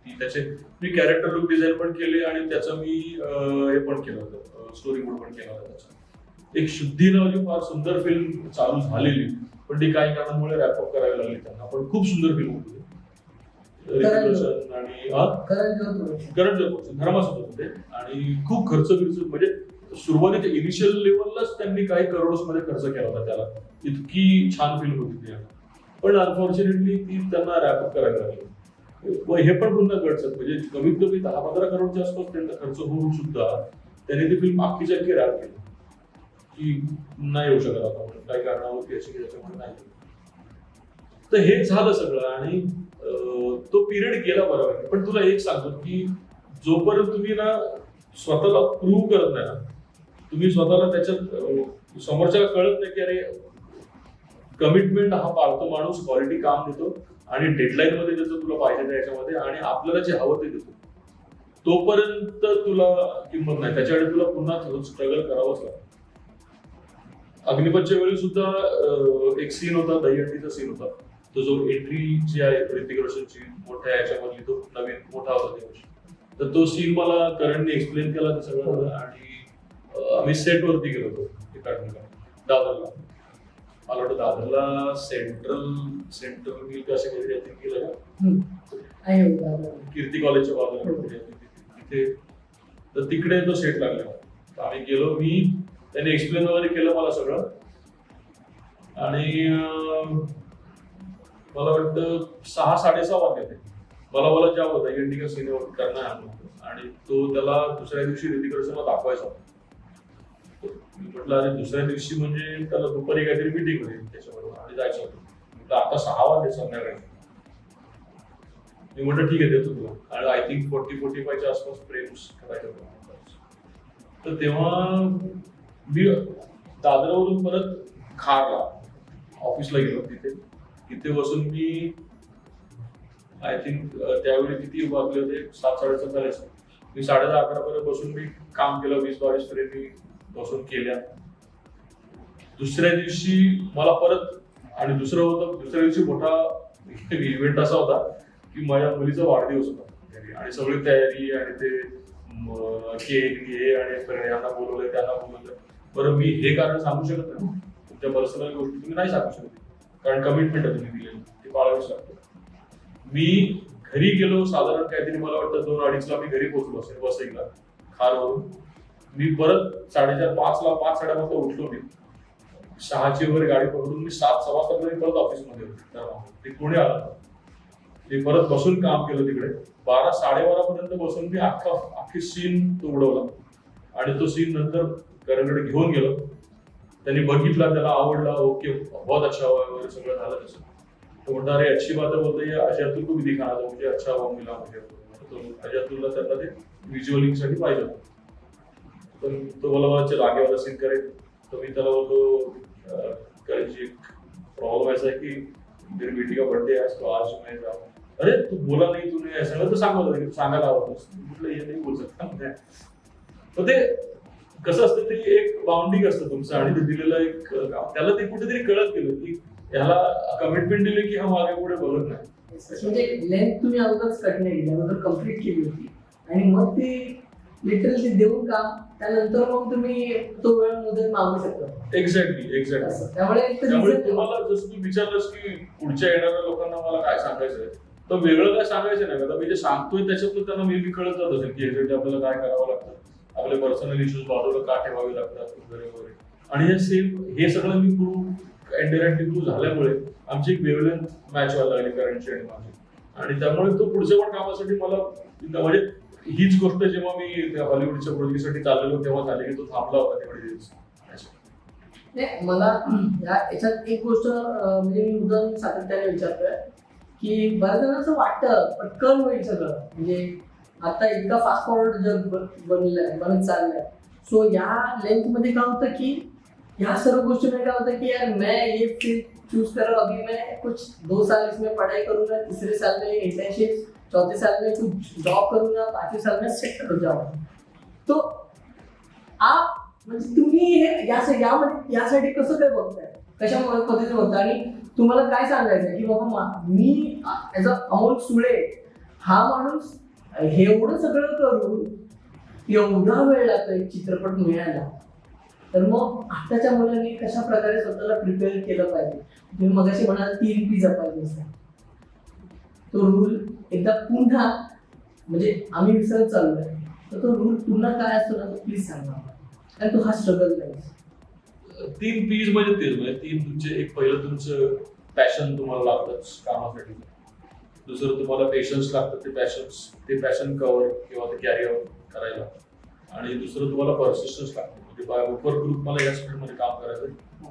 ती त्याचे मी कॅरेक्टर लुक डिझाईन पण केले आणि त्याचं मी हे पण केलं होतं स्टोरी बोर्ड पण केला होता त्याचा. एक शुद्धी नावाची फार सुंदर फिल्म चालू झालेली, पण ती काही कारणामुळे रॅपअप करावी लागली त्यांना. पण खूप सुंदर फिल्म होती. ऋतिक रोशन आणि करण जोहर धर्मासोबत होते आणि खूप खर्च म्हणजे सुरुवातीच्या इनिशियल लेवललाच त्यांनी काही करोड्स मध्ये खर्च केला होता त्याला. इतकी छान फिल्म होती ती, पण अनफॉर्च्युनेटली ती त्यांना रॅपअप करायला लागली. व हे पण पुन्हा घडचं म्हणजे कमीत कमी 10-15 करोडच्या आसपास त्यांचा खर्च होऊन सुद्धा त्यांनी ती फिल्म अख्खीच्या अख्खी रॅप केली की नाही येऊ शकत आता म्हणून काही कारणावरती अशी त्याच्यामुळे नाही. तर हे झालं सगळं आणि तो पिरियड गेला बरोबर. पण तुला एक सांगतो की जोपर्यंत तुम्ही ना स्वतःला प्रूव्ह करत नाही ना, तुम्ही स्वतःला त्याच्यात समोरच्याला कळत नाही की अरे कमिटमेंट हा पाळतो माणूस, क्वालिटी काम देतो आणि डेडलाईन मध्ये ज्याचं तुला पाहिजे त्याच्यामध्ये आणि आपल्याला जे हवं ते देतो, तोपर्यंत तुला किंमत नाही. त्याच्याकडे तुला पुन्हा स्ट्रगल करावंच लागतं. अग्निपथच्या वेळी सुद्धा एक सीन होता, दहीहंडीचा सीन होता. तो जो एंट्री जी आहे ऋतिक रोशनची मोठ्या याच्यामधली, तो नवीन मोठा होता त्या वर्षी. तर तो सीन मला करणने एक्सप्लेन केला ते सगळं आणि आम्ही सेट वरती गेलो होतो दादरला. मला वाटतं दादरला सेंट्रल मिल कसं काहीतरी केलं का, कीर्ती कॉलेजच्या बाजूला तिथे. तर तिकडे तो सेट लागला. आम्ही गेलो, त्याने एक्सप्लेन वगैरे केलं मला सगळं आणि मला वाटतं 6-6:30 वाजले. मला ज्या होता इंडिका सिनेमा करणार आलो आणि तो त्याला दुसऱ्या दिवशी ऋतिक रोशनला दाखवायचा होता. मी म्हटलं अरे दुसऱ्या दिवशी म्हणजे त्याला दुपारी काहीतरी मीटिंग होती त्याच्याबरोबर आणि जायचं होतं. म्हटलं आता 6 वाजले संध्याकाळी. मी म्हटलं ठीक आहे देतो तुला. आणि आय थिंक 40-45च्या आसपास प्रेम्स करायचं होतं. तर तेव्हा मी दादरावरून परत खारला ऑफिसला गेलो. तिथे बसून मी आय थिंक त्यावेळी किती वाजले होते, 7-7:30 झाले. मी 10:30-11 पर्यंत बसून मी काम केलं. 20-22 फ्रेम मी बसून केल्या. दुसऱ्या दिवशी मला परत आणि दुसऱ्या दिवशी मोठा इव्हेंट असा होता की माझ्या मुलीचा वाढदिवस होता आणि सगळी तयारी आणि ते केक हे आणि यांना बोलवलंय त्यांना बोलवलंय. बरं मी हे कारण सांगू शकत नाही, तुमच्या पर्सनल गोष्टी तुम्ही नाही सांगू शकत कारण कमिटमेंट आहे तुम्ही दिलेली, ती पाळावीच लागते. मी घरी गेलो साधारण काहीतरी मला वाटतं 2-2:30 मी घरी पोहोचलो असेल वसईला खारवरून. मी परत 4:30-5ला 5-5:30 उठलो. मी 6ची वगैरे गाडी पकडून मी 7-7:15 परत ऑफिसमध्ये होतो. ते पुणे आला. मी परत बसून काम केलं तिकडे. 12-12:30 पर्यंत बसून मी अख्खी सीन तो उडवला आणि तो सीन नंतर करणकडे घेऊन गेलो. त्यांनी बघितला, त्याला आवडला, ओके बहुत अच्छा हुआ वगैरे सगळं झालं तसं. तो म्हणता अरे अच्छी बात बोलते अजय अतुल को भी दिखाना था मुझे, अच्छा हुआ मिला मुझे. तो अजय अतुलला त्यांना ते व्हिज्युअलिंग साठी पाहिजे होतं. पण तो मला रागेवाला सीन करेल. तर मी त्याला बोलतो करायची प्रॉब्लेम ऐसा है की मेरी बेटी का बर्थडे है तो आज मैं जाऊँ. अरे तू बोला नाही, तूने असं तर सांगायला आवडतोस. म्हटलं हे नाही बोलू शकता. तर ते कसं असतं, ते एक बाउंडिंग असतं तुमचं आणि ते दिलेलं एक त्याला ते कुठेतरी कळत गेलं की ह्याला कमिटमेंट दिली की हा मागे पुढे बघत नाही. म्हणजे लेंथ तुम्ही अगोदरच कट नाही केली, अगोदर कम्प्लीट केली होती आणि मग ती लिटरली देऊन काम त्यानंतर मग तुम्ही तो वेळ मुदत मागू शकता. एक्झॅक्टली. त्यामुळे तुम्हाला जसं तू विचारलंस की पुढच्या येणाऱ्या लोकांना मला काय सांगायचंय, तर वेगळं काय सांगायचं नाही. आता मी जे सांगतोय त्याच्यातून त्यांना मे बी कळत जात असेल की ह्याच्यासाठी आपल्याला काय करावं लागतं, आपले पर्सनल इश्यूज बाजूला का ठेवावे लागतात वगैरे वगैरे. आणि हे सगळं मी प्रूव्ह इंडिरेक्टली प्रूव्ह झाल्यामुळे आमची एक वेवलेंथ मॅच व्हायला लागली करंटची आणि माझी. आणि त्यामुळे तो पुढच्या पण कामासाठी मला म्हणजे हीच गोष्ट जेव्हा मी हॉलिवूडच्या प्रोजेक्टसाठी चाललेलो तेव्हा झाली की तो थांबला होता तेवढे दिवस. मला याच्यात एक गोष्ट म्हणजे मी उदाहरण सातत्याने विचारतोय की बऱ्याच जणांना असं वाटतं पटकन होईल सगळं, म्हणजे आता इतका फास्ट फॉरवर्ड जग बनत चाललंय. सो या लेंथ मध्ये काय होतं की ह्या सर्व गोष्टी में क्या होता है कि यार मैं ये फील्ड चूज कर रहा हूँ, अभी मैं कुछ 2 साल इसमें पढ़ाई करूंगा, तीसरे साल में इंटर्नशिप, चौथे साल में कुछ जॉब करूंगा, 5वें साल में सेटल हो जाऊंगा. तो आप म्हणजे तुम्ही हे यासाठी कसं काय बघताय, कशामुळे पद्धतीने बघता आणि तुम्हाला काय सांगायचं की बाबा मी ॲज अ अमोल सुळे हा माणूस एवढं सगळं करून एवढा वेळ लागतो एक चित्रपट मिळायला, तर मग आताच्या मुलांनी कशा प्रकारे स्वतःला प्रिपेअर केलं पाहिजे? तुम्ही मगाशी म्हणाल 3 P जपायचे असतात. तो रूल एकदा पुन्हा म्हणजे आम्ही विसरत चाललोय, तर तो रूल पुन्हा काय असतो ना, तो प्लीज सांगा मला. कारण तो हा स्ट्रगल नाही. 3 P's म्हणजे तेच, म्हणजे 3 तुमचे, एक पहिलं तुमचं पॅशन तुम्हाला लागतंच कामासाठी. दुसरं तुम्हाला पेशन्स लागतं, ते पॅशन कव्हर किंवा ते कॅरी आउट करायला. आणि दुसरं तुम्हाला पर्सिस्टन्स लागतं, म्हणजे बाय ओपर ग्रुप मला या स्पीडमध्ये काम करायचं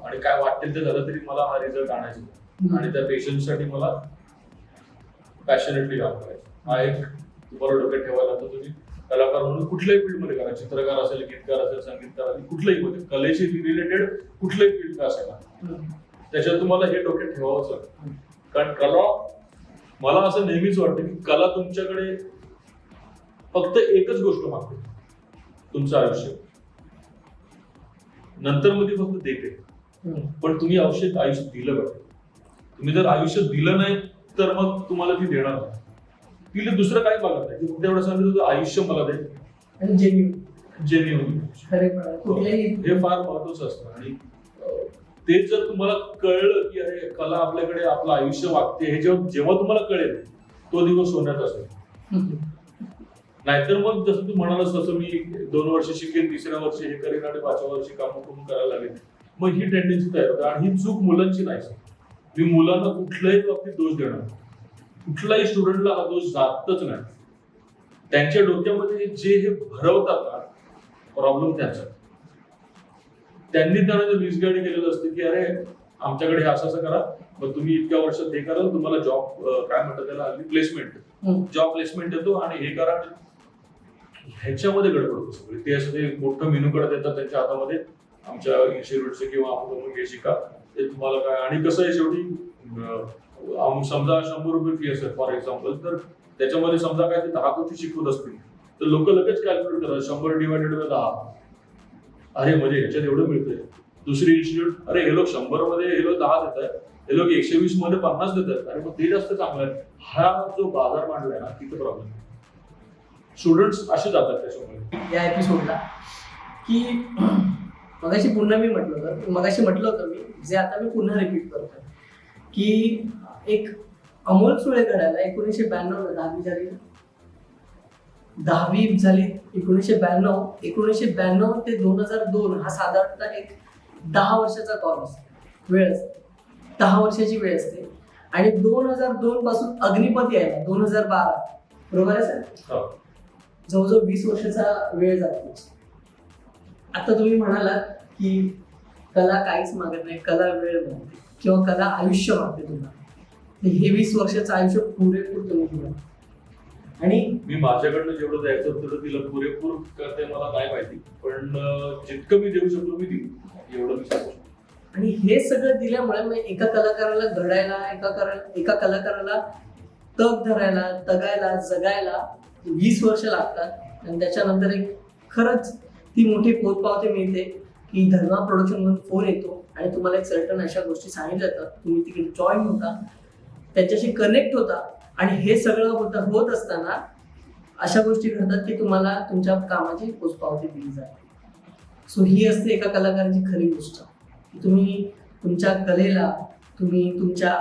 आणि काय वाटेल ते झालं तरी मला हा रिझल्ट आणायचा आणि त्या पेशन्ससाठी मला पॅशनेटली काम करायचं. हा एक तुम्हाला डोक्यात ठेवायला लागतं. तुम्ही कलाकार म्हणून कुठल्याही फील्डमध्ये करा, चित्रकार असेल, गीतकार असेल, संगीतकार असेल, कुठल्याही मध्ये कलेशी रिलेटेड कुठल्याही फील्ड का असेल, त्याच्यात तुम्हाला हे डोक्यात ठेवावंच लागतं. कारण कला, मला असं नेहमीच वाटतं की कला तुमच्याकडे फक्त एकच गोष्ट मागते, तुमचं आयुष्य. नंतर मध्ये फक्त देते, पण तुम्ही आयुष्य दिलं पाहिजे. तुम्ही जर आयुष्य दिलं नाही तर मग तुम्हाला ती देणार नाही. तिला दुसरं काही मागत नाही, फक्त एवढं सांगितलं तुझं आयुष्य मला दे आणि जेन्युइन. हे फार महत्वाचं असतं. आणि ते जर तुम्हाला कळलं की अरे कला आपल्याकडे आपलं आयुष्य वागते, हे जेव्हा तुम्हाला कळेल तो दिवस सोन्याचा असेल. नाहीतर मग जसं तू म्हणालास तसं मी 2 वर्ष शिकेन, 3ऱ्या वर्षी हे करेन आणि 5व्या वर्षी काम करून करायला लागेल, मग ही टेंडन्सी तयार होते. आणि ही चूक मुलांची नाही. मी मुलांना कुठल्याही बाबतीत दोष देणार, कुठल्याही स्टुडंटला हा दोष जातच नाही. त्यांच्या डोक्यामध्ये जे हे भरवतात ना प्रॉब्लेम त्यांचा, त्यांनी त्यांना जर मिसगाईड केलेलं असतं की अरे आमच्याकडे हे असं करा, मग तुम्ही इतक्या वर्षात हे कराल, तुम्हाला जॉब काय म्हणतात त्याला हल्ली प्लेसमेंट, जॉब प्लेसमेंट देतो आणि हे करा. ह्याच्यामध्ये गडबड होतो सगळी. ते असं ते मोठं मेनू कडे देतात त्यांच्या हातामध्ये, आमच्या इन्स्टिट्यूटचे किंवा आपण हे शिका, ते तुम्हाला काय. आणि कसं आहे शेवटी, समजा 100 रुपये फी असेल फॉर एक्झाम्पल, तर त्याच्यामध्ये समजा काय ते 10 गोष्टी शिकवत असतील, तर लोक लगेच कॅल्क्युलेट करतात 100 डिवायडेड बाय 10. अरे म्हणजे ह्याच्यात एवढं मिळतंय. दुसरी इन्स्टिट्यूट, अरे हे लोक 100 मध्ये हे लोक 10 देत आहेत, हे लोक 120 मध्ये 50 देत आहेत, अरे मग ते जास्त चांगलं आहे. हा जो बाजार मांडलाय ना, तिथे प्रॉब्लेम. स्टुडंट्स असे जातात त्याच्यामुळे या एपिसोडला की मगाशी पुन्हा मी म्हटलं होतं मी, जे आता मी पुन्हा रिपीट करतोय की एक अमोल सुळे घडायला 1992 10वी झाली 1992 ते 2002 हा साधारणतः एक 10 वर्षाचा कॉर्स वेळ असते, 10 वर्षाची वेळ असते. आणि 2002 पासून अग्निपथ यायला 2012, बरोबर आहे सर? जवळजवळ 20 वर्षाचा वेळ जातो. आता तुम्ही म्हणालात की कला काहीच मागत नाही, कला वेळ मागते किंवा कला आयुष्य मागते तुम्हाला. हे 20 वर्षाचं आयुष्य पुरेपूर तुम्ही दिलं. आणि मी माझ्याकडनं जेवढं द्यायचं होतं तिला पुरेपूर करते मला नाही माहिती, पण जितकं मी देऊ शकतो मी देईन, एवढं मी सांगू शकतो. आणि हे सगळं दिल्यामुळे मग एका कलाकाराला घडायला, एका कलाकाराला तग धरायला, तगायला, जगायला 20 वर्ष लागतात. आणि त्याच्यानंतर एक खरंच ती मोठी पोचपावती मिळते की धर्मा प्रोडक्शन मधून फोन येतो आणि तुम्हाला एक सर्टन अशा गोष्टी सांगितल्या जातात, तुम्ही तिकडे जॉईन होता, त्याच्याशी कनेक्ट होता. आणि हे सगळं होत असताना अशा गोष्टी घडतात की तुम्हाला तुमच्या कामाची पोचपावती दिली जाते. सो ही असते एका कलाकाराची खरी गोष्ट, की तुम्ही तुमच्या कलेला, तुम्ही तुमच्या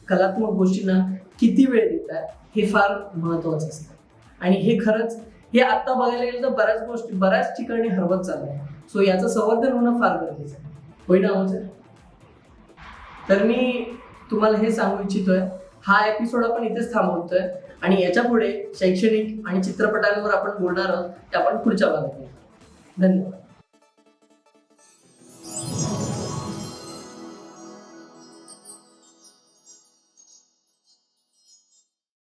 कलात्मक गोष्टींना किती वेळ देताय हे फार महत्वाचं असतं. आणि हे खरंच हे आता बघायला गेलं तर बऱ्याच ठिकाणी हरवत चाललंय. सो याचं संवर्धन होणं फार गरजेचं आहे, होय ना सर? तर मी तुम्हाला हे सांगू इच्छितोय, हा एपिसोड आपण इथेच थांबवतोय आणि याच्या पुढे शैक्षणिक आणि चित्रपटांवर आपण बोलणार आहोत, ते आपण पुढच्या भागात. धन्यवाद.